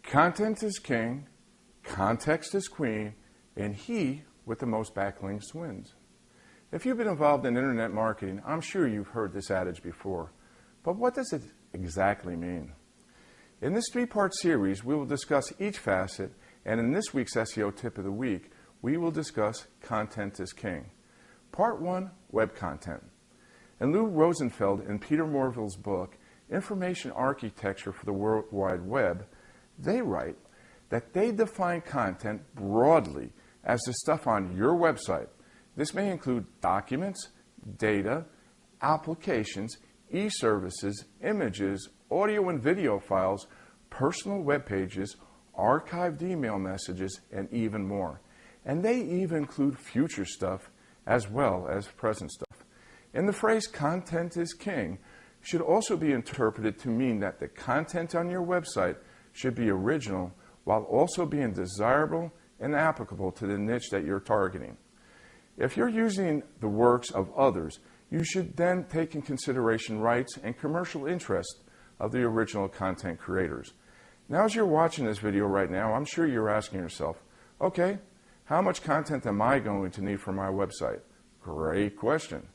Content is king, context is queen, and he with the most backlinks wins. If you've been involved in internet marketing, I'm sure you've heard this adage before. But what does it exactly mean? In this three-part series, we will discuss each facet, and in this week's SEO Tip of the Week, we will discuss Content is King. Part 1, Web Content. In Lou Rosenfeld and Peter Morville's book, Information Architecture for the World Wide Web, they write that they define content broadly as the stuff on your website. This may include documents, data, applications, e-services, images, audio and video files, personal web pages, archived email messages, and even more. And they even include future stuff as well as present stuff. And the phrase content is king should also be interpreted to mean that the content on your website should be original while also being desirable and applicable to the niche that you're targeting. If you're using the works of others, you should then take in consideration rights and commercial interest of the original content creators. Now, as you're watching this video right now, I'm sure you're asking yourself, okay, how much content am I going to need for my website? Great question.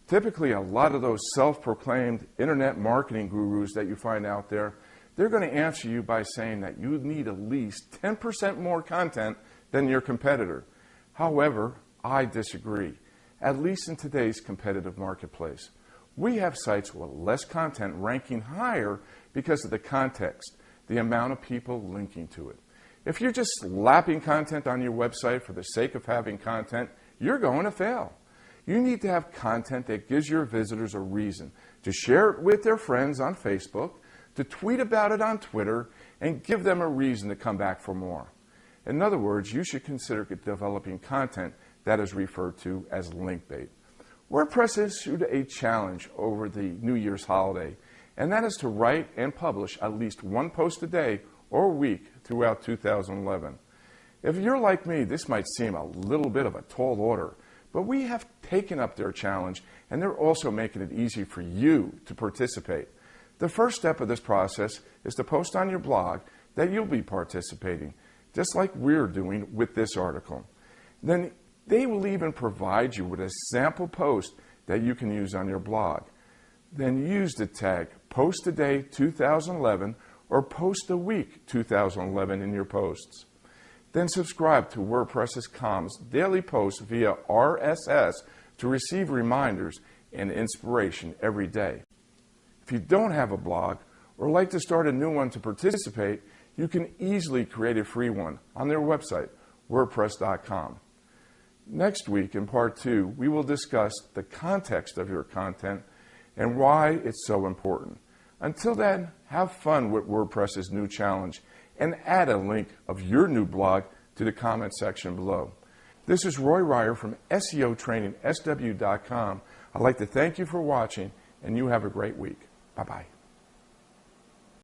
Typically, a lot of those self-proclaimed internet marketing gurus that you find out there, they're going to answer you by saying that you need at least 10% more content than your competitor. However, I disagree, at least in today's competitive marketplace. We have sites with less content ranking higher because of the context, the amount of people linking to it. If you're just slapping content on your website for the sake of having content, you're going to fail. You need to have content that gives your visitors a reason to share it with their friends on Facebook, to tweet about it on Twitter, and give them a reason to come back for more. In other words, you should consider developing content that is referred to as link bait. WordPress issued a challenge over the New Year's holiday, and that is to write and publish at least one post a day or week throughout 2011. If you're like me, this might seem a little bit of a tall order, but we have taken up their challenge, and they're also making it easy for you to participate. The first step of this process is to post on your blog that you'll be participating, just like we're doing with this article. Then they will even provide you with a sample post that you can use on your blog. Then use the tag Post a Day 2011 or Post a Week 2011 in your posts. Then subscribe to WordPress.com's daily posts via RSS to receive reminders and inspiration every day. If you don't have a blog or like to start a new one to participate, you can easily create a free one on their website, WordPress.com. Next week, in Part 2, we will discuss the context of your content and why it's so important. Until then, have fun with WordPress's new challenge and add a link of your new blog to the comment section below. This is Roy Ryer from SEOTrainingSW.com. I'd like to thank you for watching, and you have a great week. Bye-bye.